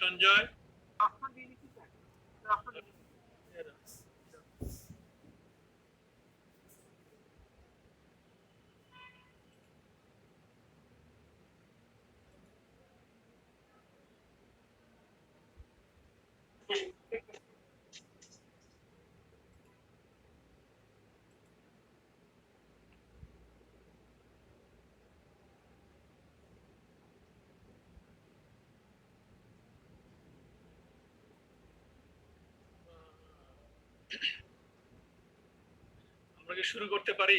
সঞ্জয় আমরা কি শুরু করতে পারি?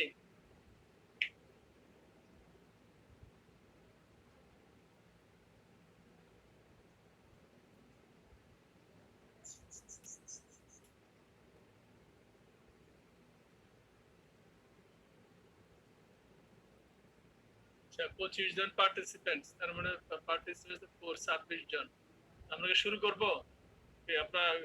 আচ্ছা, 25 জন পার্টিসিপেন্টস, তার মানে পার্টিসিপেন্টস 26 জন। আমরা কি শুরু করব? আপনার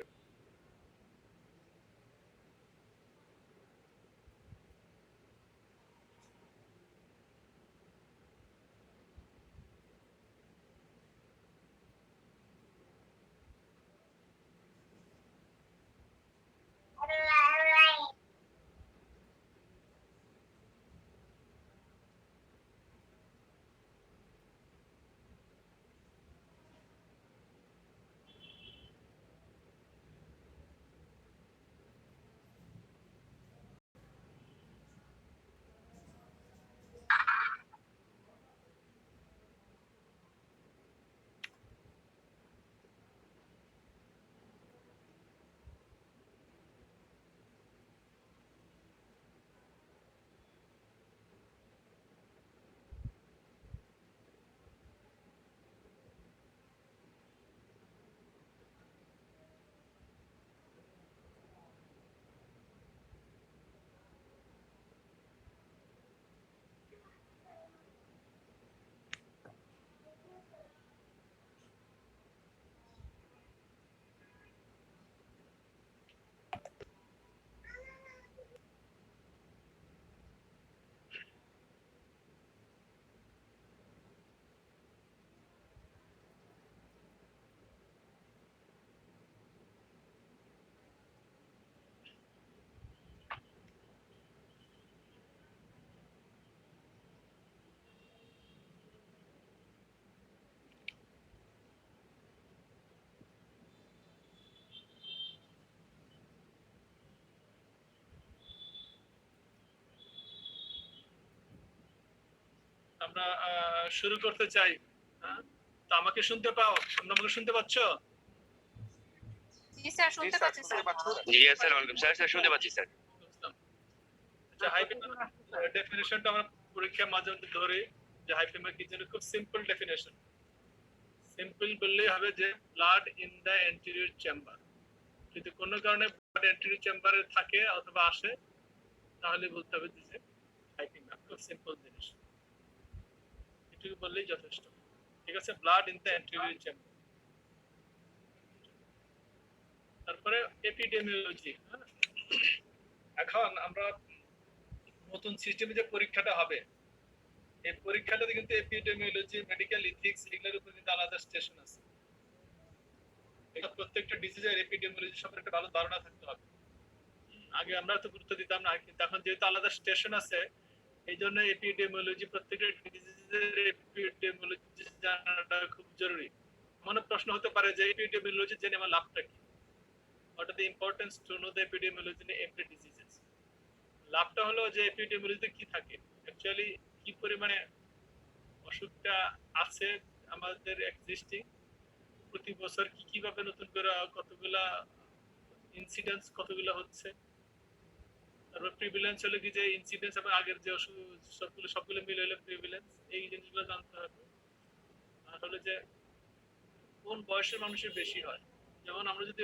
শুরু করতে চাই। তো আমাকে শুনতে পাও? তোমরা আমাকে শুনতে পাচ্ছ? জি স্যার, শুনতে পাচ্ছি স্যার। জি স্যার, ওয়েলকাম স্যার। স্যার শুনতে পাচ্ছি স্যার। আচ্ছা, হাইফিমের ডেফিনিশনটা আমরা পরীক্ষার মাঝে মধ্যে ধরি যে হাইফিমের কি যেন খুব সিম্পল ডেফিনিশন। সিম্পল বললেই হবে যে blood in the anterior chamber. যদি কোনো কারণে ব্লাড অ্যান্টেরিয়র চেম্বারে থাকে অথবা আসে, তাহলে বলতে হবে যে হাইফিমা। খুব সিম্পল জিনিস, এটুকু বললেই যথেষ্ট। ঠিক আছে, blood in the anterior chamber. তারপরে এপিডেমিওলজি। এখন আমরা নতুন সিস্টেমে যে পরীক্ষাটা হবে, এই পরীক্ষাটাতে কিন্তু এপিডেমিওলজি, মেডিকেল ইথিক্স এগুলোর উপর কিন্তু আলাদা স্টেশন আছে। এটা প্রত্যেকটা ডিজিজের এপিডেমিওলজি সম্পর্কে একটা ভালো ধারণা থাকতে হবে। আগে আমরা তো গুরুত্ব দিতাম না, কিন্তু এখন যেহেতু আলাদা স্টেশন আছে, এই জন্য এপিডেমিওলজি, প্রত্যেকটা ডিজিজের এপিডেমিওলজি জানাটা খুব জরুরি। মনে প্রশ্ন হতে পারে যে এপিডেমিওলজি জেনে আমার লাভটা কি? What are the importance to know the epidemiology in every diseases? লাভটা হলো যে এপিডেমিওলজিতে কি থাকে, অ্যাকচুয়ালি কি পরিমাণে অসুখটা আছে আমাদের এক্সিস্টিং, প্রতি বছর কি কিভাবে নতুন করে কতগুলা ইনসিডেন্স কতগুলো হচ্ছে, তারপর প্রিভিলেন্স হলো কি যে ইনসিডেন্স এবং আগের যে অসুখ সবগুলো মিলে হলো প্রিভিলেন্স, এই জিনিসগুলো জানতে হবে। আর হলো যে কোন বয়সের মানুষের বেশি হয়। যেমন আমরা যদি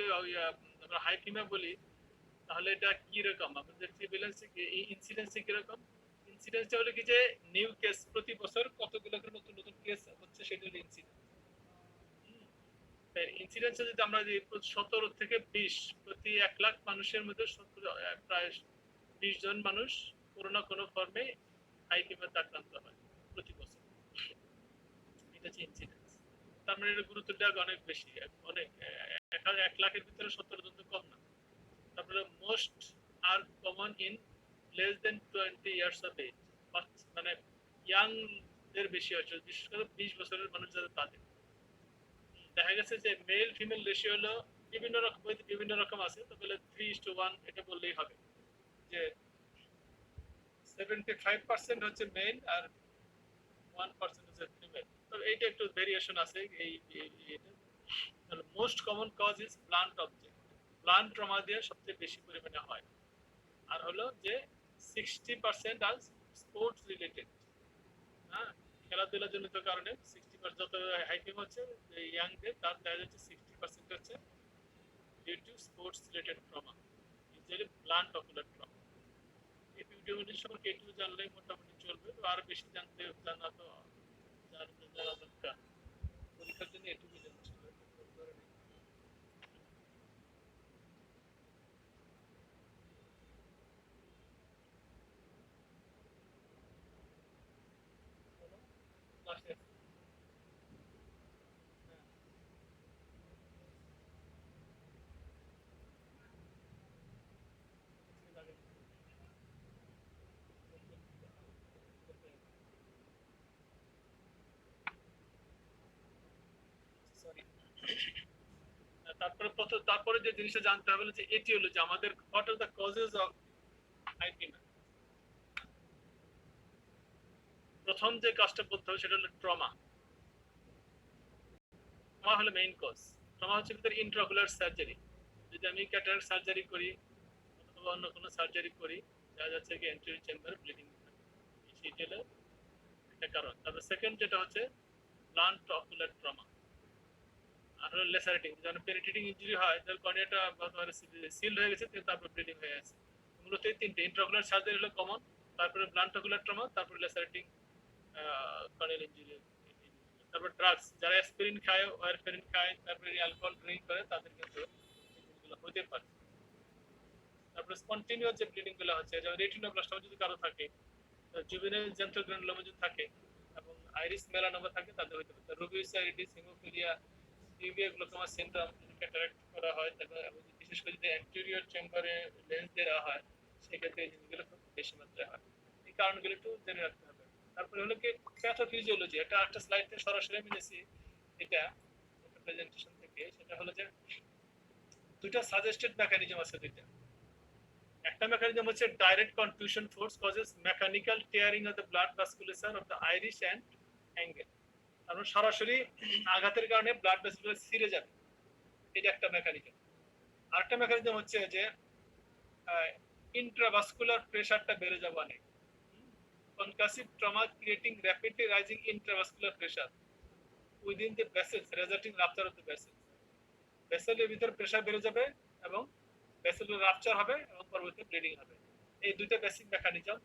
আমরা হাই ফিমা বলি, তাহলে এটা কি রকম, আমাদের প্রিভিলেন্স ইনসিডেন্স কি রকম? ইনসিডেন্সটা হলো কি যে নিউ কেস, প্রতি বছর কতগুলো করে নতুন নতুন কেস হচ্ছে, সেটা হলো ইনসিডেন্স। ইনসিডেন্স যদি আমরা 17 থেকে 20 প্রতি 1 লাখ মানুষের মধ্যে প্রায় 20 জন মানুষ কোনো না কোনো ফর্মে হাই ফিভারে আক্রান্ত হয় প্রতি বছর। এটা হচ্ছে ইনসিডেন্স। তার মানে এর গুরুত্বটা অনেক বেশি, 1 লাখের ভিতরে 70 জন তো কম না। তারপরে মোস্ট আর common in less than 20 years of age, মানে ইয়াং দের বেশি হচ্ছে, বিশেষ করে 20 বছরের মানুষ যারা তাদের। দেখা গেছে যে মেল ফিমেল রেশিও হলো বিভিন্ন রকম আছে, তো বলে 3:1 এটা বললেই হবে যে 75% হচ্ছে মেল আর 1% হচ্ছে ফিমেল। তো এইটা একটু ভেরিয়েশন আছে এই most common cause is blunt object, blunt trauma দিয়ে সবচেয়ে বেশি পরিমাণে হয়। আর হলো যে 60% আজ স্পোর্টস রিলেটেড, হ্যাঁ, খেলাধুলা জনিত কারণে 60% যত হাইকিং হচ্ছে ইয়াংদের, তার দেখা যাচ্ছে 60% হচ্ছে due to sports related trauma, usually blunt ocular trauma. এই ভিডিওগুলি সম্পর্কে একটু জানলে মোটামুটি চলবে, তো আরো বেশি জানা তো জানা দরকার। পরীক্ষার জন্য এটুকু জানা ছিল। তারপরে যে জিনিসটা জানতে হবে যে এটি হলো যে আমাদের what are the causes of IPM. প্রথম যে কাজটা করতে হবে সেটা হলো ট্রমা। ট্রমা হলো মেইন কজ। ট্রমা হচ্ছে ভিতরে ইন্ট্রাকুলার সার্জারি। যদি আমি ক্যাটারাক্ট সার্জারি করি অথবা অন্য কোনো সার্জারি করি, দেখা যাচ্ছে কি অ্যান্টেরিয়র চেম্বার ব্লিডিং সেটা হলো একটা কারণ। তারপর সেকেন্ড যেটা হচ্ছে ব্লান্ট অকুলার ট্রমা, আর হলো লেসারেটিং। যখন পেনিট্রেটিং ইনজুরি হয় তাহলে কর্নিয়াটা সিল হয়ে গেছে, তারপর ব্লিডিং হয়ে আছে। মূলত এই তিনটে ইন্ট্রাকুলার সার্জারি হলো কমন, তারপরে ব্লান্ট অকুলার ট্রমা, তারপরে লেসারেটিং কর্নিয়াল ইনজুরি। তারপর ড্রাগস, যারা অ্যাসপিরিন খায়, ওয়ারফেরিন খায়, তারপরে অ্যালকোহল ড্রিঙ্ক করে, তাদের কিন্তু জিনিসগুলো হতে পারে। তারপরে স্পন্টেনিয়াস যে ব্লিডিং গুলো হচ্ছে, যেমন রেটিনোব্লাস্টোমা যদি কারো থাকে, জুভেনাইল জেন্থোগ্রানুলোমা যদি থাকে এবং আইরিস মেলানোমা থাকে, তাদের হতে পারে। রুবিওসাইটিস, হিমোফিলিয়া, টিবিয়া গ্লুকোমা সিনড্রোম যদি ক্যাটারাক্ট করা হয়, তাহলে বিশেষ করে যদি অ্যান্টেরিয়র চেম্বারে লেন্স দেওয়া হয়, সেক্ষেত্রে এই জিনিসগুলো খুব বেশি মাত্রায় হয়। এই কারণগুলো একটু জেনে রাখতে হবে। তারপরে হলো কি প্যাথোফিজিওলজি, এটা একটা স্লাইড থেকে সরাসরি আমি নিয়েছি, এটা প্রেজেন্টেশন থেকে। সেটা হলো যে দুটো সাজেস্টেড মেকানিজম আছে দুইটা। একটা মেকানিজম হচ্ছে direct confusion force causes mechanical tearing of the blood vasculation of the iris and angle. কারণ সরাসরি আঘাতের কারণে ব্লাড ভেসেলগুলো ছিঁড়ে যাবে, এটা একটা মেকানিজম। আরেকটা মেকানিজম হচ্ছে যে ইন্ট্রাভাস্কুলার প্রেসারটা বেড়ে যাবে অনেক। Concussive trauma creating rapidly rising intravascular pressure within the vessels resulting rupture of the vessels. ভেসেলের ভিতর প্রেসার বেড়ে যাবে এবং ভেসেলের রাপচার হবে এবং পরবর্তীতে ব্লিডিং হবে। এই দুইটা বেসিক মেকানিজম।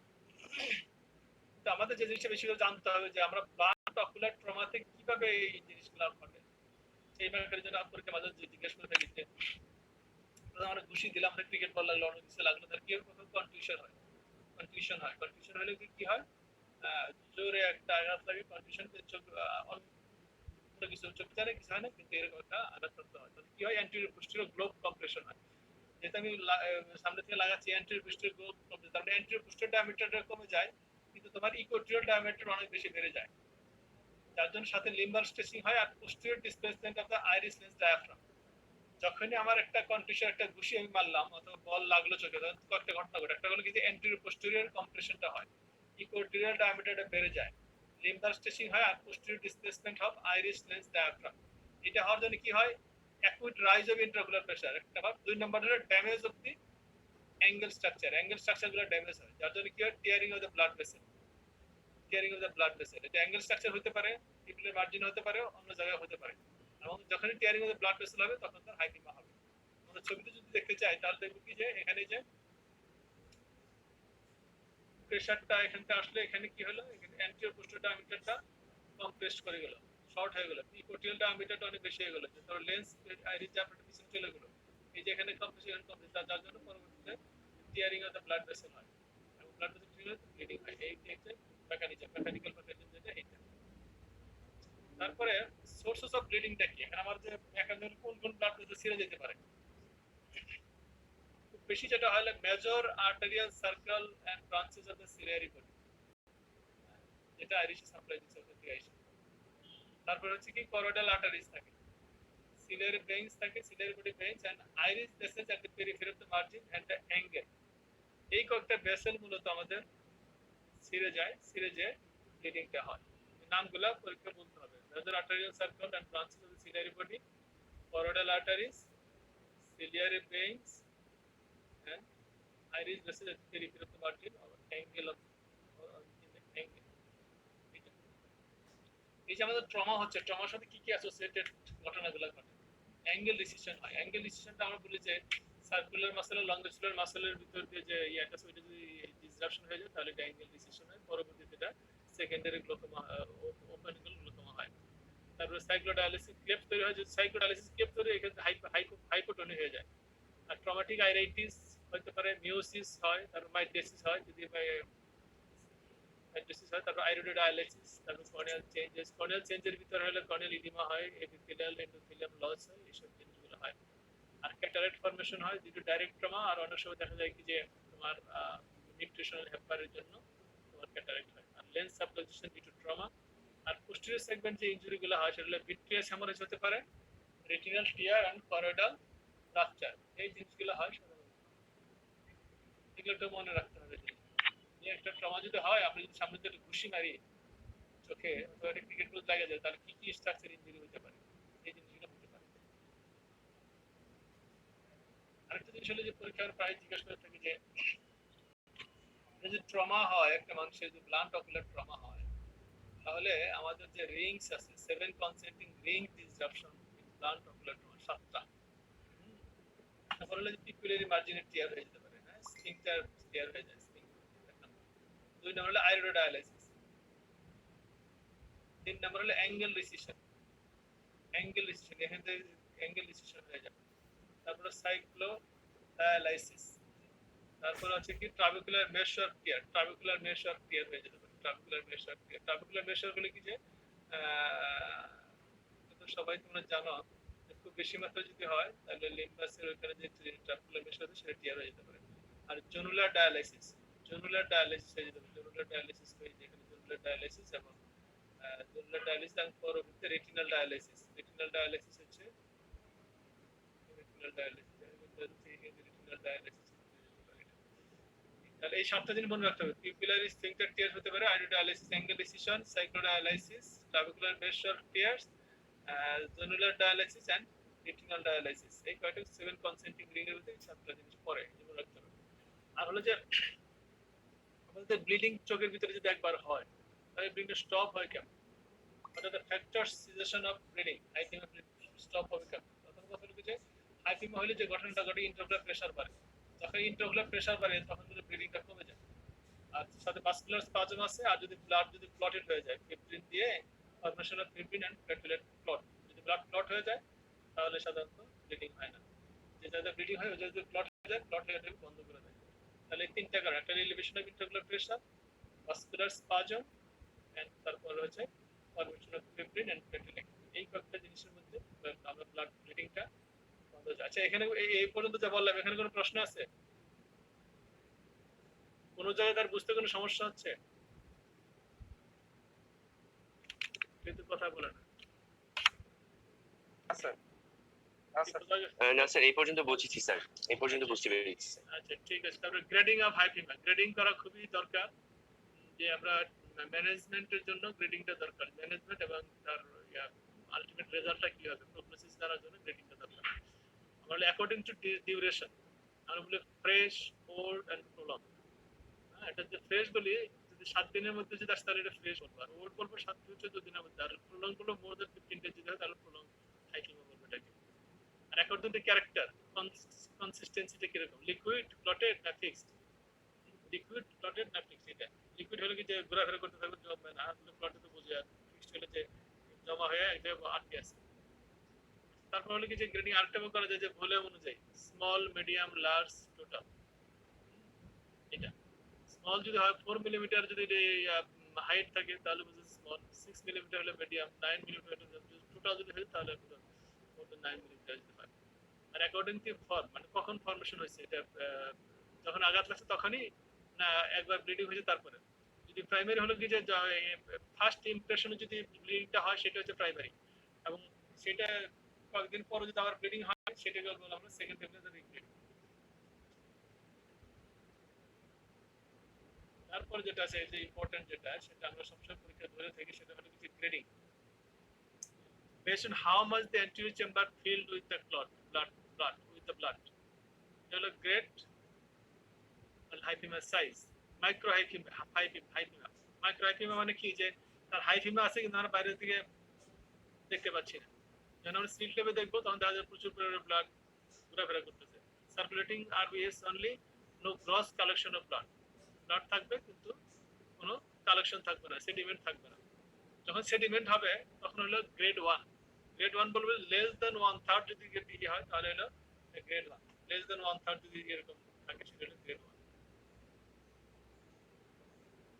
তো আমাদের যে জিনিসটা বেশি করে জানতে হবে যে আমরা ব্লান্ট অকুলার ট্রমাতে কিভাবে এই জিনিসগুলো ঘটে, সেই মেকানিজম আপনাকে মাঝে জিজ্ঞেস করে থাকি যে আমরা ঘুষি দিলাম, আমরা ক্রিকেট বল লাগলো, অন্য কিছু লাগলো, তার কি কনফিউশন হয়। কনফিউশন হলে কি হয়, জোরে একটা আঘাত লাগে, কনফিউশন চোখ অন্য কিছু চোখ জানে কিছু হয় না, কিন্তু এরকম একটা আঘাত করতে হয়। তাহলে কি হয়, অ্যান্টেরিয়র পোস্টেরিয়র গ্লোব কম্প্রেশন হয়। যেহেতু আমি সামনে থেকে লাগাচ্ছি অ্যান্টেরিয়র পোস্টেরিয়র গ্লোব কম্প্রেশন, তাহলে অ্যান্টেরিয়র পোস্টেরিয়র ডায়ামিটারটা কমে যায়, কিন্তু তোমার ইকুয়েটরিয়াল ডায়ামিটার অনেক বেশি বেড়ে যায়, যার জন্য সাথে লিম্বার স্ট্রেচিং হয় আর posterior displacement of the iris lens diaphragm. যখনই আমার একটা কনফিউশন, একটা ঘুষি আমি মারলাম অথবা বল লাগলো চোখে, তখন কয়েকটা ঘটনা ঘটে। একটা হলো কি যে অ্যান্টেরিয়র পোস্টেরিয়র কম্প্রেশনটা হয়, ইকুয়েটরিয়াল ডায়ামিটারটা বেড়ে যায়, লিম্বার স্ট্রেচিং হয় আর posterior displacement of iris lens diaphragm. এটা হওয়ার জন্য কি হয়, acute rise of intraocular pressure একটা ভাব। দুই নম্বর হলো ড্যামেজ অফ দি অ্যাঙ্গেল স্ট্রাকচারগুলো ড্যামেজ হয়, যার জন্য কি হয়, tearing of the blood vessel. এটা অ্যাঙ্গেল স্ট্রাকচার হতে পারে, পিপলের মার্জিন হতে পারে, অন্য জায়গায় হতে পারে। এবং যখনই tearing of the blood vessel হবে, তখন তার হাইপিমা হবে। আমরা ছবিতে যদি দেখতে চাই তাহলে দেখব কি যে এখানে যে প্রেসারটা এখানটা আসলে, এখানে কি হলো, এখানে অ্যান্টিরিয়র পোস্টেরিয়র ডায়ামিটারটা কম্প্রেস করে গেল, শর্ট হয়ে গেল, ইকুয়েটরিয়াল ডায়ামিটারটা অনেক বেশি হয়ে গেল, যে ধরো লেন্স আইরিস ডায়ামিটার পিছনে চলে গেল। এই যে এখানে কম্প্রেশন যার জন্য পরবর্তীতে tearing of the blood vessel হয় এবং ব্লাড ভেসেল ক্লিয়ার হলে ব্লিডিং হয়। এই যে মেকানিক্যাল মেকানিজম যেটা এটা। তারপরে সোর্সেস অফ ব্লিডিংটা কি? এখানে আমার যে মেকানিজম কোন ব্লাড ভেসেল ছিঁড়ে যেতে পারে? খুব বেশি যেটা হয় major arterial circle and branches of the ciliary body, যেটা আইরিশ সাপ্লাই দিচ্ছে ওখান থেকে আইসে। তারপর হচ্ছে কি করোইডাল আর্টারিজ থাকে, ciliary veins থাকে, ciliary body veins and iris vessels at the periphery of the margin and the angle। এই কয়েকটা ভেসেল মূলত আমাদের ছিঁড়ে যেয়ে ব্লিডিংটা হয়। নামগুলা পরীক্ষা বলতে হবে। Major arterial circle and branches of the ciliary body, choroidal arteries, ciliary veins and iris vessels at the periphery of the margin or angle of in the angle। এই যে আমাদের ট্রমা হচ্ছে, ট্রমার সাথে কি কি অ্যাসোসিয়েটেড ঘটনাগুলো ঘটে? অ্যাঙ্গেল ডিসিশন হয়। অ্যাঙ্গেল ডিসিশনটা আমরা বলি যে সার্কুলার মাসেল লংজিচুলার মাসেলের ভিতর দিয়ে যে ইয়াটা ওইটা যদি ডিসরাপশন হয়ে যায় তাহলে এটা অ্যাঙ্গেল ডিসিশন হয়, পরবর্তীতে এটা secondary glaucoma open angle glaucoma হয়। তারপরে সাইক্লোডায়ালিসিস ক্লেপ তৈরি হয়, যদি সাইক্লোডায়ালিসিস ক্লেপ তৈরি হয় এখানে হাইপোটোনি হয়ে যায়। আর ট্রমাটিক আইরাইটিস হতে পারে, মিওসিস হয়, তারপর মাইটেসিস হয়, যদি মাইটেসিস হয়, তারপর আইরোডায়ালিসিস, তারপর কর্নিয়াল চেঞ্জের ভিতর হলে কর্নিয়াল ইডিমা হয়, এপিথেলিয়াল এন্ডোথেলিয়াম লস হয়, এইসব জিনিসগুলো হয়। আর ক্যাটারাক্ট ফর্মেশন হয় যেটা ডাইরেক্ট ট্রমা, আর অনেক সময় দেখা যায় কি যে তোমার নিউট্রিশনাল হ্যাম্পারের জন্য তোমার ক্যাটারাক্ট হয়। আর lens subluxation due to trauma. আর পোস্টেরিয়র সেগমেন্ট যে ইনজুরিগুলো হয় সেগুলো ভিট্রিয়াস হ্যামারেজ হতে পারে, retinal tear and choroidal fracture, এই জিনিসগুলো হয় সাধারণত। এগুলো একটু মনে রাখতে হবে যে একটা ট্রমা যদি হয়, আমরা যদি সামনে থেকে ঘুষি মারি চোখে অথবা একটা ক্রিকেট বল লাগে যায়, তাহলে কি কি স্ট্রাকচার ইনজুরি হতে পারে, এই জিনিসগুলো হতে পারে। আরেকটা জিনিস হলো যে পরীক্ষার প্রায় জিজ্ঞাসা করে থাকে যে যদি ট্রমা হয়, একটা মানুষের যদি ব্লান্ট অকুলার ট্রমা হয়, তাহলে আমাদের যে রিংস আছে, 7 concentric ring disruption in blunt ocular trauma 7টা। তারপর হলো যে পিকুলারি মার্জিনের টিয়ার হয়ে যেতে পারে, হ্যাঁ, স্ফিংক্টার টিয়ার হয়ে যায়, স্ফিংক্টার। 2 নম্বর হলো আইরোডায়ালাইসিস। 3 নম্বর হলো অ্যাঙ্গেল রিসিশন, এখান থেকে অ্যাঙ্গেল রিসিশন হয়ে যাবে। তারপর সাইক্লোডায়ালাইসিস। তারপর আছে কি ট্রাবিকুলার মেশর টিয়ার, হয়ে যেতে পারে, ট্রাবিকুলার মেশর হলে কি যে সবাই তোমরা জানো খুব বেশি মাত্রা যদি হয় তাহলে লিম্বাসের ওখানে যে ট্রাবিকুলার মেশর আছে সেটা টিয়ার হয়ে যেতে পারে। আর জনুলার ডায়ালাইসিস হয়ে যেতে পারে, যেখানে জনুলার ডায়ালাইসিস এবং পরবর্তীতে রেটিনাল ডায়ালাইসিস হচ্ছে তাহলে এই 7টা জিনিস মনে রাখতে হবে। পিউপিলারি স্ফিংক্টার টিয়ার হতে পারে, iridodialysis, angle recession, cyclodialysis, trabecular meshwork tears, zonular dialysis and retinal dialysis. এই কয়টা 7 কনসেন্ট্রিং রিং এর ভিতরে 7টা জিনিস পড়ে, মনে রাখতে হবে। আর হলো যে আমাদের ব্লিডিং চোখের ভিতরে যদি একবার হয় তাহলে ব্লিডিংটা স্টপ হয় কেমন, অর্থাৎ the factors cessation of bleeding, hyphema stop হবে কেমন? প্রথম কথা হলো যে হাইপিমা হলে যে ঘটনাটা ঘটে ইন্ট্রাওকুলার প্রেসার বাড়ে, যখন ইন্ট্রাওকুলার প্রেসার বাড়ে তখন কিন্তু ব্লিডিংটা কমে যায়। আর সাথে ভাস্কুলার স্পাজম আছে, আর যদি ব্লাড যদি ক্লটেড হয়ে যায় ফিব্রিন দিয়ে, formation of fibrin and platelet clot, যদি ব্লাড ক্লট হয়ে যায় তাহলে সাধারণত ব্লিডিং হয় না। যে যাদের ব্লিডিং হয় ওই যদি ক্লট হয়ে যায়, ক্লট হয়ে যাবে বন্ধ করে দেয়। তাহলে এই 3টা কারণ, একটা elevation of intraocular pressure, vascular spasm and তারপর হচ্ছে formation of fibrin and platelet. এই কয়েকটা জিনিসের মধ্যে আমরা ব্লাড ব্লিডিংটা বন্ধ হয়ে যায়। আচ্ছা, এখানে এই পর্যন্ত যা বললাম এখানে কোনো প্রশ্ন আছে? কোন জায়গায় তার বুঝতে কোনো সমস্যা হচ্ছে? কিন্তু কথা বলে না স্যার না স্যার, এই পর্যন্ত বুঝেছি স্যার, এই পর্যন্ত বুঝতে পেরেছি স্যার। আচ্ছা, ঠিক আছে। তারপরে গ্রেডিং অফ হাইপিমা, গ্রেডিং করা খুবই দরকার, যে আমরা ম্যানেজমেন্টের জন্য গ্রেডিংটা দরকার, ম্যানেজমেন্ট এবং তার আলটিমেট রেজাল্টটা কি হবে প্রগনোসিস করার জন্য গ্রেডিংটা দরকার। আমরা অ্যাকর্ডিং টু ডিউরেশন, আমরা বলি ফ্রেশ, ওল্ড এন্ড প্রলং। হ্যাঁ, এটা যে ফ্রেশ বলি, যদি 7 দিনের মধ্যে যদি আসে তাহলে এটা ফ্রেশ বলবো, আর ওল্ড বলবো 7 থেকে 14 দিনের মধ্যে, আর প্রলং বলবো মোর দ্যান 15 ডেজ যদি হয় তাহলে প্রলং হাইকিমা বলবো এটাকে। আর অ্যাকর্ডিং টু ক্যারেক্টার, কনসিস্টেন্সিটা কিরকম, লিকুইড, ক্লটেড না ফিক্সড? লিকুইড, ক্লটেড না ফিক্সড? এটা লিকুইড হলে কি যে ঘোরাফেরা করতে থাকবে, জমবে না, আর ক্লটেড তো বুঝে, আর ফিক্সড হলে যে জমা হয়ে এটা আটকে আছে। তারপর হলো কি যে গ্রেডিং আরেকটা করা যায় যে ভলিউম অনুযায়ী, স্মল, মিডিয়াম, লার্জ, টোটাল। এটা স্মল যদি হয় 4 মিলিমিটার যদি হাইট থাকে তাহলে বুঝে স্মল, 6 মিলিমিটার হলে মিডিয়াম, 9 মিলিমিটার হলে টোটাল যদি হয় তাহলে more than 9 মিলি দেওয়া যেতে পারে। আর অ্যাকর্ডিং টু ফর্ম মানে কখন ফর্মেশন হয়েছে এটা যখন আঘাত লাগছে তখনই না একবার ব্লিডিং হয়েছে তারপরে। যদি প্রাইমারি হলো কি যে ফার্স্ট ইমপ্রেশনে যদি ব্লিডিংটা হয় সেটা হচ্ছে প্রাইমারি এবং সেটা কয়েকদিন পরে যদি আবার ব্লিডিং হয় সেটাকে বলবো আমরা সেকেন্ডারি ব্লিডিং। তারপর যেটা আছে যে ইম্পর্টেন্ট যেটা সেটা আমরা সবসময় পরীক্ষা ধরে থাকি সেটা হলো কি grading based on how much the anterior chamber filled with the blood এটা হলো গ্রেড হাইফিমা সাইজ মাইক্রো হাইফিমা মাইক্রো হাইফিমা মানে কি যে তার হাইফিমা আছে কিন্তু আমরা বাইরে থেকে দেখতে পাচ্ছি না যখন আমরা স্লিট লেভে দেখবো তখন দেখা যায় প্রচুর পরিমাণে ব্লাড ঘোরাফেরা করতেছে circulating RBCs only no gross collection of blood থাকবে কিন্তু কোনো কালেকশন থাকবে না সেডিমেন্ট থাকবে না যখন সেডিমেন্ট হবে তখন হলো গ্রেড 1 বলবে লেস দেন 1/3 যদি ডিগ্রি হয় তাহলে হলো গ্রেড 1 লেস দেন 1/3 যদি এরকম থাকে সেটা হলো গ্রেড 1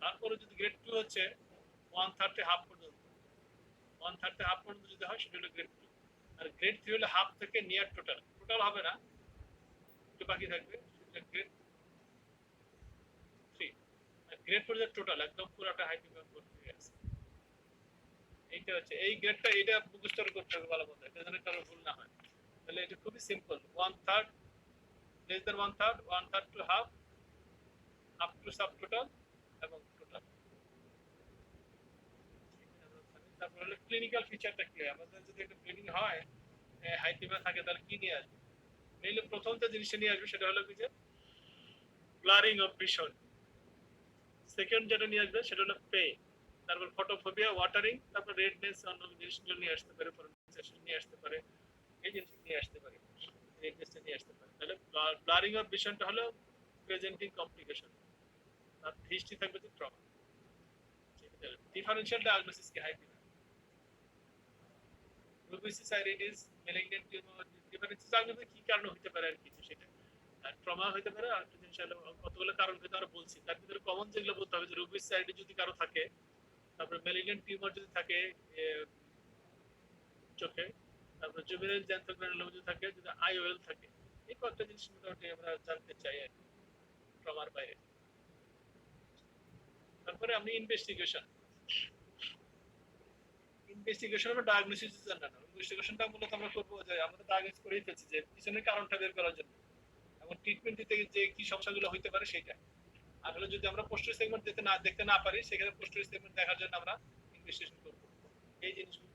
তারপরে যদি গ্রেড 2 হচ্ছে 1/3 থেকে হাফ পর্যন্ত 1/3 থেকে হাফ পর্যন্ত যদি হয় সেটা হলো গ্রেড 2 আর গ্রেড 3 হলো হাফ থেকে নিয়ার টোটাল হবে না একটু বাকি থাকবে সেটা গ্রেড 3 আর গ্রেড 4 যে টোটাল একদম পুরোটা হাইপিমাম করতে আছে এইটা হচ্ছে এই গ্রেডটা এটা মুখস্থ করতে হবে ভালো মতো এটা যেন কারো ভুল না হয় তাহলে এটা খুবই simple 1/3 less than 1/3 1/3 to half up to subtotal এবং টোটাল তারপর হলো ক্লিনিক্যাল ফিচারটা কি আমাদের যদি একটা ব্লিডিং হয় হাইপিমা থাকে তাহলে কি নিয়ে আসবে মেইনলি প্রথম যে জিনিসটা নিয়ে আসবে সেটা হলো কি যে ব্লারিং অফ ভিশন সেকেন্ড যেটা নিয়ে আসবে সেটা হলো পেইন তারপর ফটোফোবিয়া ওয়াটারিং তারপর রেডনেস অন্য জিনিসগুলো নিয়ে আসতে পারে ফরমেশন নিয়ে আসতে পারে এই জিনিস নিয়ে আসতে পারে রেডনেসটা নিয়ে আসতে পারে তাহলে ব্লারিং অফ ভিশনটা হলো প্রেজেন্টিং কমপ্লিকেশন আর হিস্ট্রি থাকবে যে ট্রমা ডিফারেনশিয়াল ডায়াগনোসিস কি হাইপিমা রুবিসিস আইরিডিস ম্যালিগন্যান্ট টিউমার ডিফারেন্সিয়াল ডায়াগনোসিস কি কারণে হতে পারে আর কিছু সেটা ট্রমা হতে পারে আর জিনিস হলো কতগুলো কারণ হতে আরো বলছি তার ভিতরে কমন যেগুলো বলতে হবে যে রুবিসিস আইরিডিস যদি কারো থাকে তারপরে ম্যালিগন্যান্ট টিউমার যদি থাকে চোখে তারপরে জুভেনাইল জ্যান্থোগ্রানুলোমা যদি থাকে যদি আইওএল থাকে এই কয়েকটা জিনিস মোটামুটি আমরা জানতে চাই আর কি ট্রমার বাইরে তারপরে আমি ইনভেস্টিগেশন আমরা ডায়াগনোসিস জানা না ইনভেস্টিগেশনটা মূলত আমরা করবো যে আমরা ডায়াগনোস করেই ফেলছি যে পিছনের কারণটা বের করার জন্য এবং ট্রিটমেন্ট দিতে যে কি সমস্যাগুলো হইতে পারে সেটা আর হলো যদি আমরা পোস্টার সেগমেন্ট দেখতে না পারি সেখানে পোস্টার সেগমেন্ট দেখার জন্য আমরা ইনভেস্টিগেশন করব এই জিনিসগুলো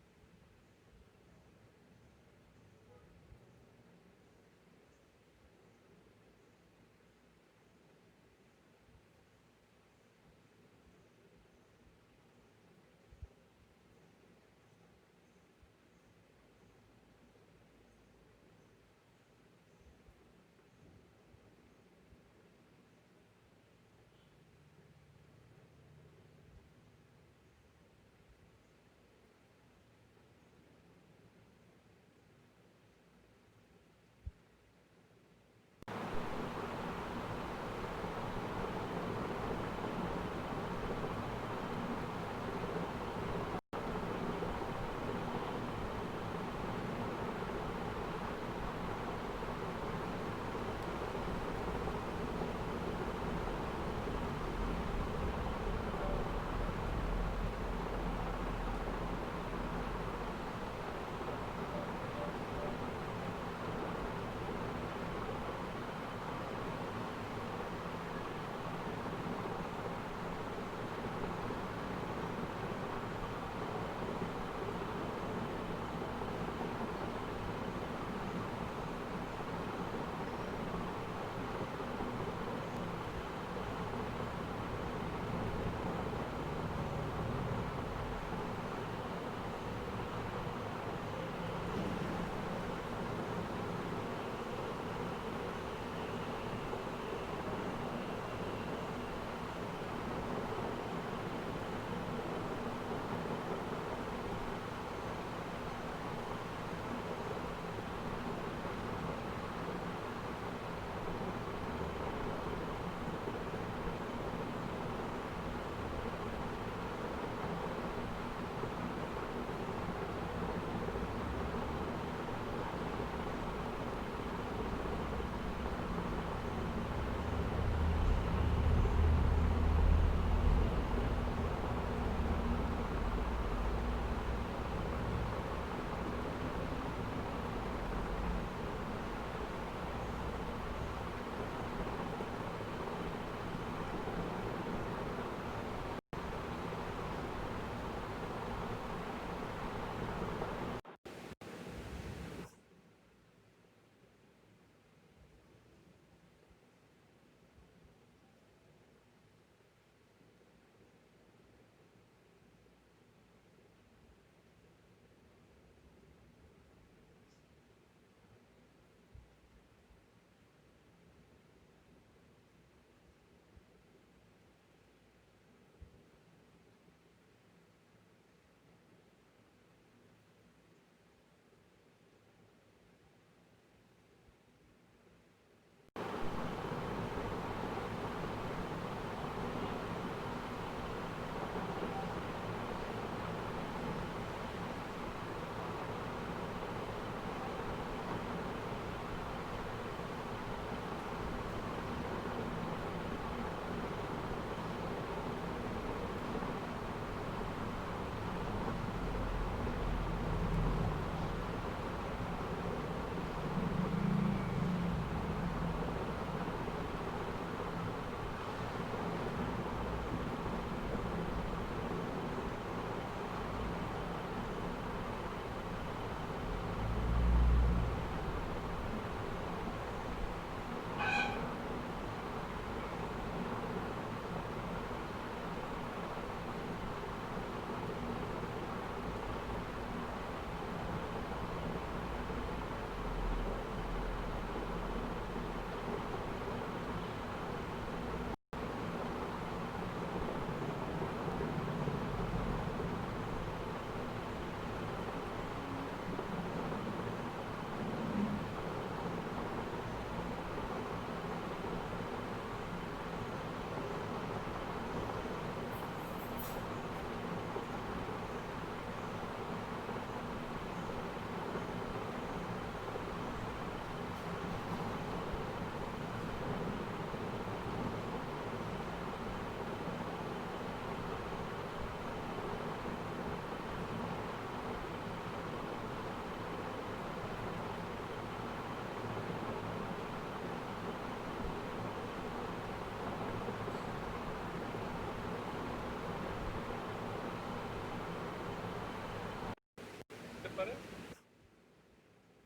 পারে,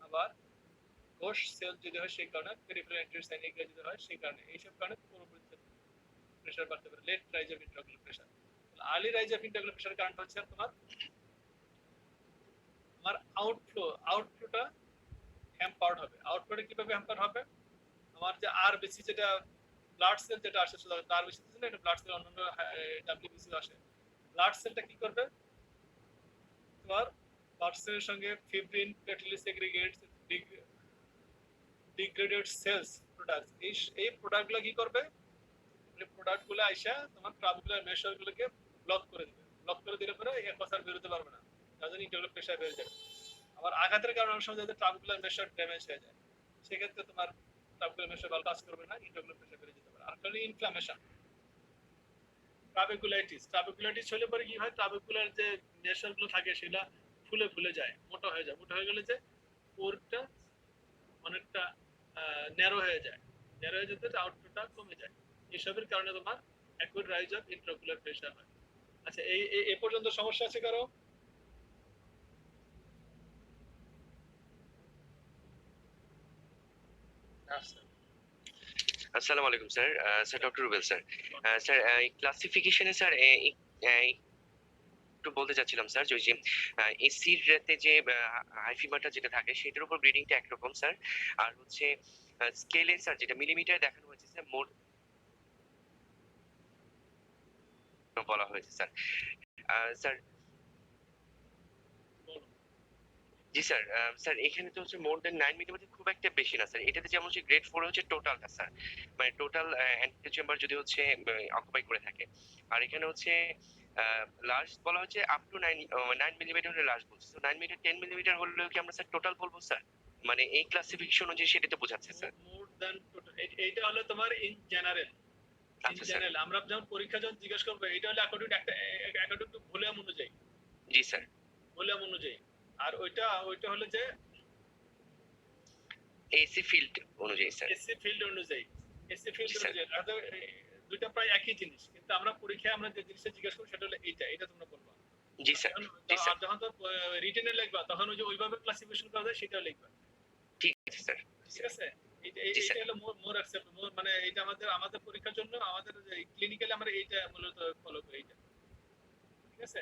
আবার কোষ সেল যদি হয় সেই কারণে, পেরিফেরাল এন্টেরোসাইনিক যদি হয় সেই কারণে, এইসব কারণে পরবর্তীতে প্রেসার বাড়তে পারে, late rise of intraocular pressure. Early rise of intraocular pressure কারণ হচ্ছে তোমার আমার আউটফ্লোটা হ্যাম্পার্ড হবে। আউটফ্লোটা কিভাবে হ্যাম্পার হবে? আমার যে আরবিসি যেটা ব্লাড সেল যেটা আসে, শুধু আরবিসি না, এটা ব্লাড সেল অন্যান্য ডাব্লিউবিসি আসে। ব্লাড সেলটা কি করবে? তোমার ব্লাড সেলের সঙ্গে fibrin, platelets aggregates, degraded cells products, এই প্রোডাক্টগুলো কি করবে? এই প্রোডাক্টগুলো আইসা তোমার ট্রাবুকুলার মেশারগুলোকে ব্লক করে দিবে। ব্লক করে দিলে পরে একসাথে বেরোতে পারবে না, তার জন্য ইন্টারনাল প্রেসার বেড়ে যাবে। আবার আঘাতের কারণে অনেক সময় যদি ট্রাবুকুলার মেশার ড্যামেজ হয়ে যায়, সেক্ষেত্রে তোমার ট্রাবুকুলার মেশার ভালো কাজ করবে না, ইন্টারনাল প্রেসার বেড়ে যেতে পারে। আর একটা ইনফ্লামেশন, ট্রাবেকুলাইটিস হলে পরে কি হয়? ট্রাবেকুলার যে মেশারগুলো থাকে সেটা ফুলে ফুলে যায়, মোটা হয়ে যায়। মোটা হয়ে গেলে যে পোরটা অনেকটা ন্যারো হয়ে যায়, ন্যারো হয়ে যেতে আউটফ্লোটা কমে যায়। এসবের কারণে তোমার acute rise of intraocular pressure হয়। আচ্ছা, এই পর্যন্ত সমস্যা আছে কারো? আচ্ছা, আসসালামু আলাইকুম sir. Sir doctor Rubel sir. Sir ক্লাসিফিকেশনে স্যার একটু বলতে চাচ্ছিলাম স্যার, যে ওই যে এসির রেতে যে হাই ফিভারটা যেটা থাকে সেটার উপর ব্রিডিংটা একরকম স্যার, আর হচ্ছে স্কেলে স্যার যেটা মিলিমিটারে দেখানো হয়েছে স্যার, মোর বলা হয়েছে স্যার। স্যার বলো। জি স্যার। স্যার এখানে তো হচ্ছে মোর দেন 9 মিলিমিটার খুব একটা বেশি না স্যার। এটাতে যেমন হচ্ছে গ্রেড 4 হচ্ছে টোটালটা স্যার, মানে টোটাল অ্যান্টি চেম্বার যদি হচ্ছে অকুপাই করে থাকে। আর এখানে হচ্ছে লার্জ বলা হচ্ছে আপ টু 9 মিলিমিটার হলে লার্জ বলছে। তো 9 মিলিমিটার 10 মিলিমিটার হলেও কি আমরা স্যার টোটাল বলবো স্যার? মানে এই ক্লাসিফিকেশন অনুযায়ী সেটা তো বোঝাচ্ছে স্যার। মোর দ্যান টোটাল, এইটা হলো তোমার ইন জেনারেল। ইন আচ্ছা স্যার। জেনারেল আমরা যখন পরীক্ষা যখন জিজ্ঞেস করবো, এটা হলো অ্যাকর্ডিং টু ভলিউম অনুযায়ী, জি স্যার। ভলিউম অনুযায়ী। আর ওইটা হলো যে এসি ফিল্ড অনুযায়ী স্যার। এসসি ফিল্ড অনুযায়ী, এসসি ফিল্ড জি স্যার। অনুযায়ী। আর দুইটা প্রায় একই জিনিস, কিন্তু আমরা পরীক্ষায় আমরা যে জিনিসটা জিজ্ঞেস করবো সেটা হলো এটা তোমরা বলবা। জি স্যার। জি আর স্যার। যখন তো রিটেনে লিখবা তখন ওই যে ওইভাবে ক্লাসিফিকেশন করা যায় সেটাও লিখবা। ঠিক আছে স্যার। ঠিক আছে? জি স্যার। এইটা হলো মোর অ্যাকসেপ্ট, মানে এটা আমাদের পরীক্ষার জন্য, আমাদের ক্লিনিক্যালি আমরা এইটা মূলত ফলো করি এইটা। ঠিক আছে?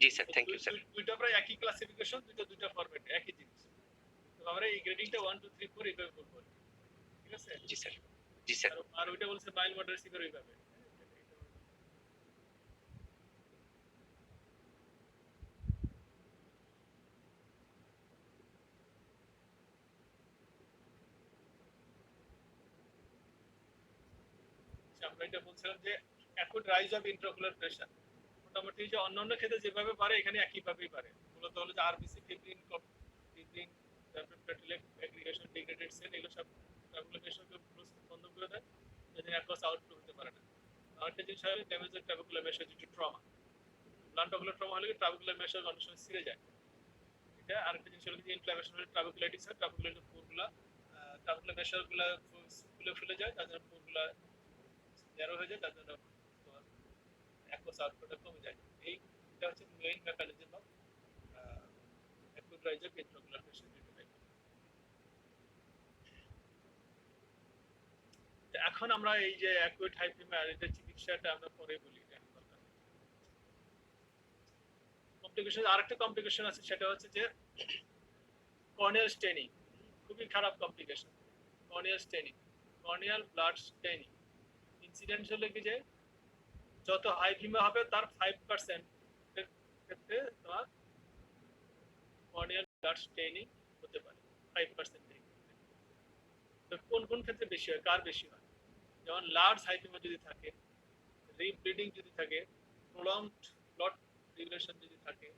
জি স্যার, থ্যাংক ইউ স্যার। দুইটা প্রায় একই ক্লাসিফিকেশন, দুইটা ফরম্যাট, একই জিনিস। তো আমরা এই গ্রেডিংটা 1 2 3 4 এইভাবে বলবো। ঠিক আছে? জি স্যার। জি স্যার। আর ওইটা বলছে মাইল মডারেট সিভিয়ার এইভাবে। আমরা এটা বলছিলাম যে acute rise of intraocular pressure মোটামুটি যে অন্যান্য ক্ষেত্রে যেভাবে পারে এখানে একইভাবেই পারে। মূলত হলো যে আরবিসি, ফিব্রিন, তারপরে প্লেটলেট এগ্রিগেশন, ডিগ্রেডেড সেল, এগুলো সব ট্রাবুকুলার বন্ধ করে দেয়, যদি অ্যাকোয়াস আউটফ্লো হতে পারে না। আরেকটা জিনিস হয় damage of trabecular meshwork due to trauma. Blunt ocular trauma হলে ট্রাবুকুলার মেশার অনেক সময় ছিঁড়ে যায়। এটা আরেকটা জিনিস হলো যে ইনফ্লামেশন হলে ট্রাবুকুলাইটিস হয়, ট্রাবুকুলার পোরগুলা, ট্রাবুকুলার মেশারগুলা ফুলে ফুলে যায়, তার জন্য পোরগুলা ন্যারো হয়ে যায়, তার জন্য অ্যাকোয়াস আউটফ্লোটা কমে যায়। এইটা হচ্ছে main mechanism of acute rise of intraocular pressure due to hyper. এখন আমরা এই যে অ্যাকুট হাইপোমার এটা চিকিৎসাটা আমরা পরে বলি, এটা এখন দরকার নেই। কমপ্লিকেশন, আরেকটা কমপ্লিকেশন আছে, সেটা হচ্ছে যে কর্নিয়াল স্টেনিং, খুবই খারাপ complication. Corneal straining, corneal blood straining incidence হলে কি যে যত হাই ফিমা হবে তার 5% এর ক্ষেত্রে তোমার কর্নিয়াল ব্লাড স্টেনিং হতে পারে, 5% থেকে। তো কোন কোন ক্ষেত্রে বেশি হয়, কার বেশি হয়? যেমন লার্জ হাই ফিমা যদি থাকে, রিব্লিডিং যদি থাকে, প্রলংড ব্লাড রেগুলেশন যদি থাকে,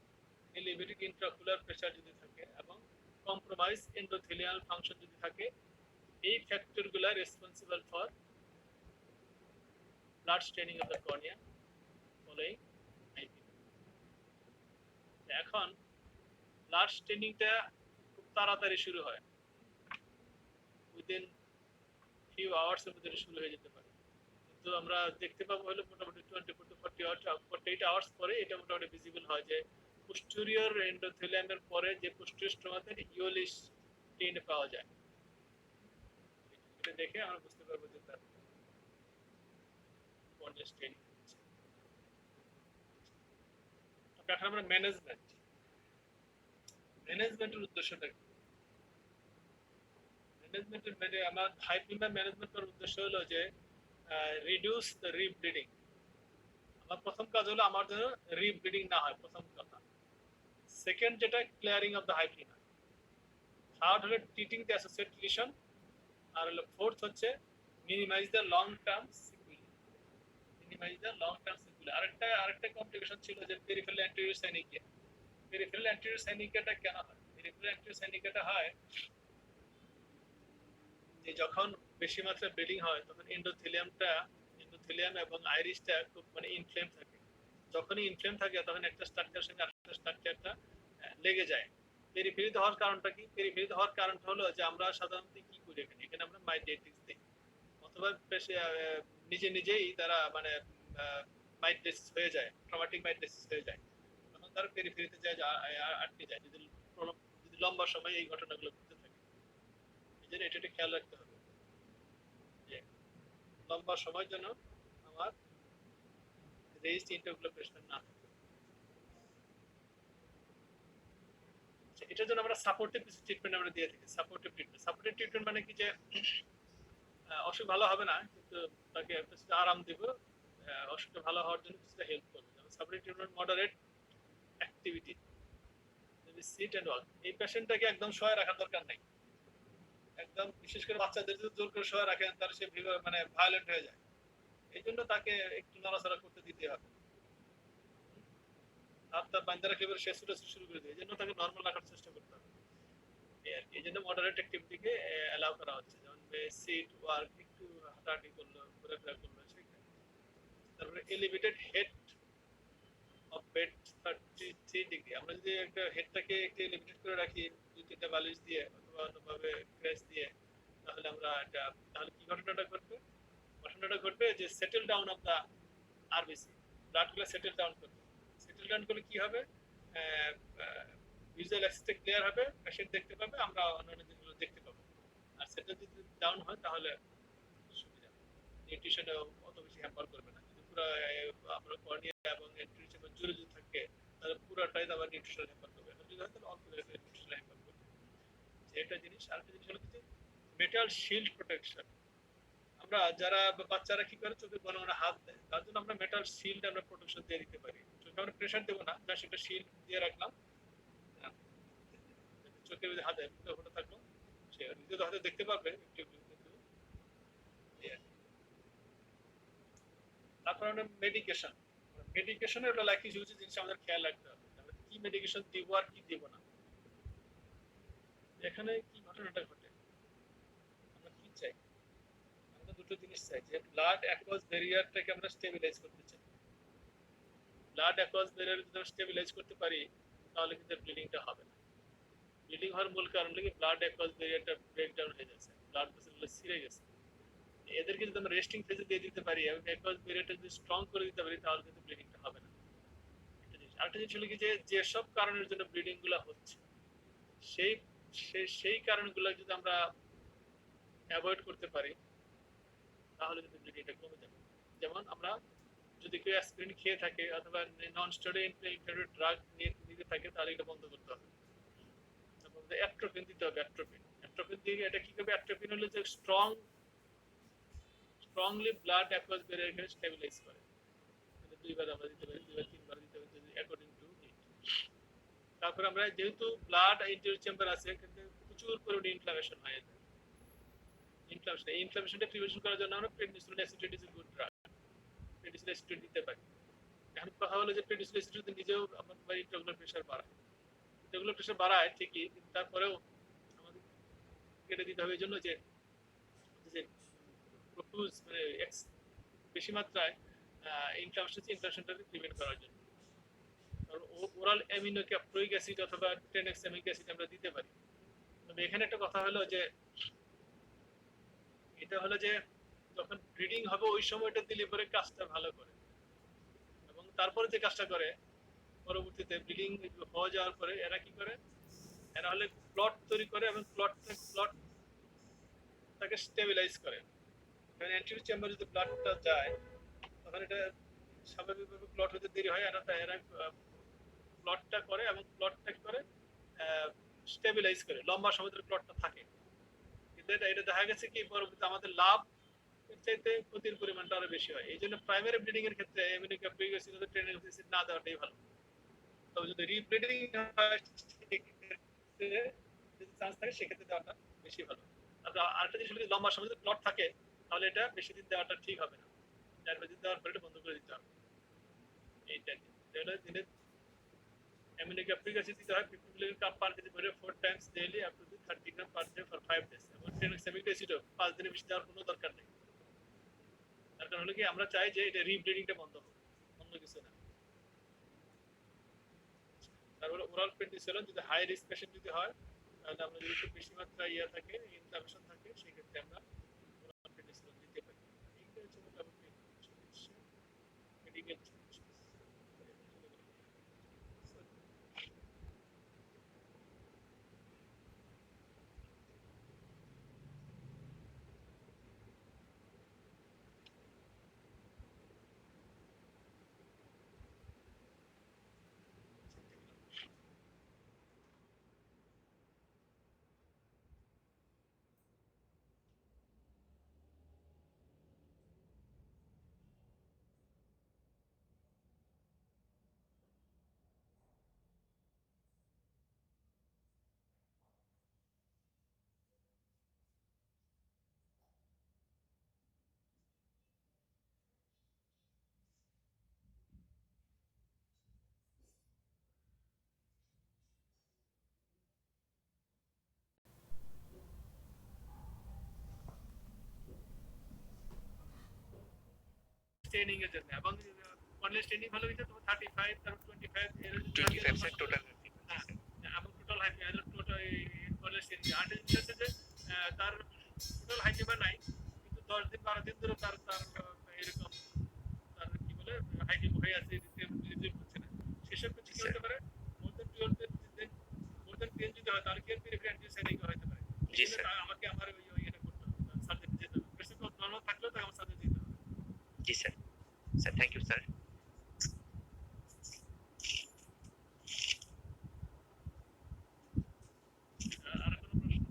এলিভেটেড ইন্ট্রাঅকুলার প্রেসার যদি থাকে, এবং কম্প্রোমাইজ এন্ডোথেলিয়াল ফাংশন যদি থাকে, এই ফ্যাক্টরগুলো responsible for blood staining of the cornea following IPM. এখন ব্লাড স্টেনিংটা খুব তাড়াতাড়ি শুরু হয়, উইদিন ফিউ আওয়ার্স এর মধ্যে শুরু হয়ে যেতে পারে, কিন্তু আমরা দেখতে পাবো হলো মোটামুটি 24 to 48 আওয়ার্স পরে এটা মোটামুটি ভিজিবল হয় যে পোস্টেরিয়র এন্ডোথেলিয়ামের পরে যে পোস্টেরিয়র স্ট্রোমাতে ইওলিস টিন পাওয়া যায়। এটা দেখে আমরা বুঝতে পারবো যে তার কোন স্টেন হচ্ছে। এখন আমরা ম্যানেজমেন্টের উদ্দেশ্যটা কি? ম্যানেজমেন্টের আমার হাইপিমা ম্যানেজমেন্ট করার উদ্দেশ্য হলো যে রিডিউস দ্য রিব্লিডিং। আমার প্রথম কাজ হলো আমার যেন রিব্লিডিং না হয়, প্রথম কথা। সেকেন্ড যেটা ক্লিয়ারিং অফ দ্য হাইপিমা। থার্ড হলো ট্রিটিং দ্য অ্যাসোসিয়েটেড লিশন। আর হলো ফোর্থ হচ্ছে মিনিমাইজ দ্য লং টার্ম সিকুয়েলি। আরেকটা কমপ্লিকেশন ছিল যে পেরিফেরাল অ্যান্টেরিয়র সাইনিকিয়া। পেরিফেরাল অ্যান্টেরিয়র সাইনিকিয়াটা কেন হয়? পেরিফেরাল অ্যান্টেরিয়র সাইনিকিয়াটা হয় যে যখন বেশি মাত্রায় ব্লিডিং হয় তখন এন্ডোথেলিয়াম এবং আইরিসটা খুব মানে ইনফ্লেম থাকে। যখনই ইনফ্লেম থাকে তখন একটা স্ট্রাকচারের সঙ্গে আরেকটা স্ট্রাকচারটা লেগে যায়। পেরিফেরিতে হওয়ার কারণটা কি? পেরিফেরিতে হওয়ার কারণটা হলো যে আমরা সাধারণত কি করি এখানে আমরা মাইডেটিক্স দিই, অথবা নিজে নিজেই তারা মানে মাইডেসিস হয়ে যায়, ট্রমাটিক মাইডেসিস হয়ে যায়। তখন তারা পেরিফেরিতে যায় আটকে যায় যদি লম্বা সময় এই ঘটনাগুলো ঘটতে থাকে। এই জন্য এটা খেয়াল রাখতে হবে যে লম্বা সময় যেন আমার রেজিস্ট ইন্টারগ্লোকুলেশন না হয়। এটার জন্য আমরা সাপোর্টিভ কিছু ট্রিটমেন্ট আমরা দিয়ে থাকি। সাপোর্টিভ ট্রিটমেন্ট মানে কি যে অসুখ ভালো হবে না কিন্তু তাকে কিছুটা আরাম দিব, অসুখটা ভালো হওয়ার জন্য কিছুটা হেল্প করবে। যেমন supportive treatment moderate activity, sit and walk. এই পেশেন্টটাকে একদম শোয়া রাখার দরকার নাই। একদম বিশেষ করে বাচ্চাদের যদি জোর করে শোয়া রাখেন তাহলে সে মানে ভায়োলেন্ট হয়ে যায়। এই জন্য তাকে একটু নড়াচড়া করতে দিতে হবে। আর তার বান্দারা একেবারে শেষ শুরু করে দেয়, এই জন্য তাকে নর্মাল রাখার চেষ্টা করতে হবে। এই জন্য মডারেট অ্যাক্টিভিটিকে অ্যালাউ করা হচ্ছে, যেমন সিট ওয়ার্ক, একটু হাঁটাহাঁটি করলো, ঘোরাফেরা করলো, তারপরে elevated head of bed 33 degree. আমরা যদি একটা হেডটাকে একটু এলিভেটেড করে রাখি 2-3টা বালিশ দিয়ে অথবা অন্যভাবে ক্র্যাশ দিয়ে, তাহলে আমরা তাহলে কি ঘটনাটা ঘটবে যে settle down of the RBC, ব্লাডগুলো সেটেল ডাউন করবে। সেটেল ডাউন করলে কি হবে? ভিজুয়াল অ্যাক্সেসটা ক্লিয়ার হবে, পেশেন্ট দেখতে পাবে, আমরা অন্যান্য জিনিসগুলো দেখতে পাবো। আর সেটা যদি ডাউন হয় তাহলে সুবিধা, নিউট্রিশনে অত বেশি হ্যাম্পার করবে না। যদি পুরো আমরা কর্নিয়া এবং নিউট্রিশন জুড়ে যদি থাকে তাহলে পুরোটাই আবার নিউট্রিশনাল হ্যাম্পার করবে। এখন যদি হয় তাহলে অল্প নিউট্রিশনাল হ্যাম্পার করবে। এটা জিনিস। আরেকটা জিনিস হলো কি মেটাল শিল্ড প্রোটেকশন। আমরা যারা বাচ্চারা কি করে চোখে ঘন ঘন হাত দেয়, তার জন্য আমরা মেটাল শিল্ড আমরা প্রোটেকশন দিয়ে দিতে পারি। চোখে আমরা প্রেশার দেবো না, জাস্ট একটা শিল্ড দিয়ে রাখলাম, চোখের মধ্যে হাতে ফোটা থাকলো, সে নিজে তো হাতে দেখতে পারবে একটু কিন্তু। তারপর আমরা মেডিকেশনের বেলায় কিছু কিছু জিনিস আমাদের খেয়াল রাখতে হবে, আমরা কি মেডিকেশন দিব আর কি দিব না। এখানে কি ঘটনাটা ঘটে, আমরা কি চাই? আমরা দুটো জিনিস চাই, যে ব্লাড অ্যাকোয়াস ব্যারিয়ারটাকে আমরা স্টেবিলাইজ করতে চাই। ব্লাড অ্যাকোয়াস ব্যারিয়ার যদি আমরা স্টেবিলাইজ করতে পারি তাহলে কিন্তু ব্লিডিংটা হবে না। ব্লিডিং হওয়ার মূল কারণ হলো ব্লাড অ্যাকোয়াস ব্যারিয়ারটা ব্রেকডাউন হয়ে যাচ্ছে, ব্লাড ভেসেলগুলো ছিঁড়ে গেছে। এদেরকে যদি আমরা রেস্টিং ফেজে দিয়ে দিতে পারি এবং অ্যাকোয়াস ব্যারিয়ারটা যদি স্ট্রং করে দিতে পারি তাহলে কিন্তু ব্লিডিংটা হবে না। একটা জিনিস, আরেকটা জিনিস হলো কি যে যেসব কারণের জন্য ব্লিডিং গুলো হচ্ছে সেই সেই কারণগুলো যদি আমরা অ্যাভয়েড করতে পারি তাহলে কিন্তু ব্লিডিংটা কমে যাবে। যেমন আমরা যদি কেউ অ্যাসপিরিন খেয়ে থাকে অথবা নন স্টেরয়েড ড্রাগ নিতে থাকে তাহলে এটা বন্ধ করতে হবে। তারপর অ্যাট্রোপিন দিতে হবে। অ্যাট্রোপিন দিয়ে এটা কি করবে? অ্যাট্রোপিন হলো যে স্ট্রংলি ব্লাড অ্যাকোয়াস ব্যারিয়ারকে স্টেবিলাইজ করে। এটা দুইবার আমরা দিতে পারি, 2-3বার দিতে পারি অ্যাকর্ডিং টু নিড। তারপর আমরা যেহেতু ব্লাড ইন্টেরিয়র চেম্বার আছে কিন্তু প্রচুর পরিমাণে ইনফ্লামেশন হয়ে যায়। ইনফ্লামেশনটা প্রিভেনশন করার জন্য আমরা prednisolone acetate is a good drug, prednisolone acetate দিতে পারি। এখন কথা হলো যে প্রেডনিসোলিন অ্যাসিটেট নিজেও আমাদের ইন্টারগ্লোকুলার প্রেসার বাড়ায়, ইন্টারগ্লোকুলার প্রেসার বাড়ায় ঠিকই, কিন্তু তারপরেও আমাদের কেটে দিতে হবে এই জন্য যে প্রফিউজ মানে বেশি মাত্রায় ইনফ্লামেশনটাকে প্রিভেন্ট করার জন্য। কারণ ওরাল অ্যামিনো ক্যাপ্টোইক অ্যাসিড অথবা 10-xamic অ্যাসিড আমরা দিতে পারি। তবে এখানে একটা কথা হলো যে এটা হলো যে যখন ব্লিডিং হবে ওই সময়টা দিলে পরে কাজটা ভালো করে, এবং তারপরে যে কাজটা করে পরবর্তীতে ব্লিডিং হয়ে যাওয়ার পরে এরা কি করে, এরা হলে ক্লট তৈরি করে এবং ক্লটটাকে স্টেবিলাইজ করে। অ্যান্টিরিয়র চেম্বার যদি ব্লাডটা যায় তখন এটা স্বাভাবিকভাবে ক্লট হতে দেরি হয়, এরা ক্লটটা করে এবং ক্লটটা কি করে স্টেবিলাইজ করে, লম্বা সময় ধরে ক্লটটা থাকে। কিন্তু এটা দেখা গেছে কি পরবর্তীতে আমাদের লাভ এর চাইতে ক্ষতির পরিমাণটা আরো বেশি হয়। এই জন্য প্রাইমারি ব্লিডিং এর ক্ষেত্রে অ্যামিনোগ্লোবিউলিক অ্যাসিড অথবা ট্রেনিক অ্যাসিড না দেওয়াটাই ভালো। তবে যদি রিব্লিডিং হয় সেক্ষেত্রে যদি চান্স থাকে সেক্ষেত্রে দেওয়াটা বেশি ভালো। আর আরেকটা জিনিস হলো যদি লম্বা সময় যদি ক্লট থাকে তাহলে এটা বেশি দিন দেওয়াটা ঠিক হবে না, 4 দিন দেওয়ার পরে এটা বন্ধ করে দিতে হবে। এইটাই তাহলে দিনে অ্যামিনোগ্লোবিউলিক অ্যাসিড দিতে হয় 50 মিলিগ্রাম পার কেজি করে 4 Times daily up to 30 gram per day for 5 days. এবং ট্রেনিক অ্যাসিডও 5 দিনের বেশি দেওয়ার কোনো দরকার নেই। তার কারণ হলো কি আমরা চাই যে এটা রিব্লিডিংটা বন্ধ হোক, অন্য কিছু না। তারপরে ওরাল পেন্টিসিলিন যদি হাই রিস্ক পেশেন্ট যদি হয় তাহলে আমরা যদি একটু বেশি মাত্রা থাকে ইনফ্লামেশন থাকে সেক্ষেত্রে আমরা ওরাল পেন্টিসিলিন দিতে পারি। এইটা হচ্ছে মোটামুটি চিকিৎসা মেডিকেল চিকিৎসা। ট্রেনিং এর জন্য এবং অনলাইন ট্রেনিং ভালো হইছে তোমার 35 তারপর 25 এর 25 সেট টোটাল। হ্যাঁ এবং total high total online training artist হচ্ছে যে তার টোটাল হাই ফিভার নাই কিন্তু 10 দিন 12 দিন ধরে তার এরকম তার কি বলে হাই ফিভার হয়ে আছে, রিলিজ হচ্ছে না। সেসব কিছু কি হতে পারে মোর দ্যান 12 দিন মোর দ্যান 10 যদি হয় তাহলে কি প্রিফারেন্স সেটিং হতে পারে। জি স্যার। আমাকে আমার এটা করতে হবে, সার্জারি যেতে হবে। পেশেন্ট নরমাল থাকলেও তাকে আমার সার্জারি দিতে হবে। জি sir. Sir thank you sir. আর কোনো প্রশ্ন?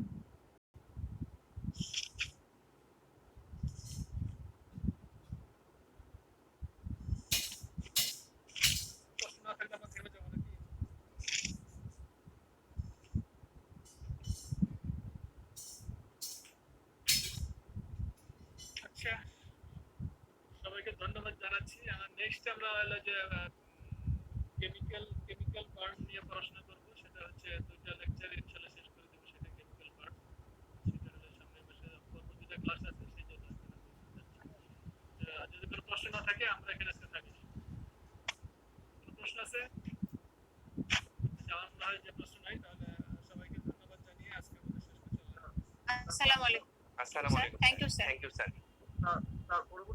প্রশ্ন না থাকলে আমরা থেমে যাবো নাকি? আচ্ছা, সবাইকে ধন্যবাদ জানাচ্ছি। নেক্সট আমরা হলো যে কেমিক্যাল বার্ন নিয়ে পড়াশোনা করব। সেটা হচ্ছে 2টা লেকচার ইনশাআল্লাহ শেষ করে দেব। সেটা কেমিক্যাল বার্ন, সেটা হলো সামনের মাসে পর্ব 2টা ক্লাস আছে সেই জন্য যদি কোনো প্রশ্ন না থাকে আমরা এখানে আজকে থাকি। কোনো প্রশ্ন আছে? আমার মনে হয় যে প্রশ্ন নাই, তাহলে সবাইকে ধন্যবাদ জানিয়ে আজকে আমাদের শেষ করছি। আসসালামু আলাইকুম। আসসালামু আলাইকুম। Thank you sir. Thank you sir. তার পরবর্তী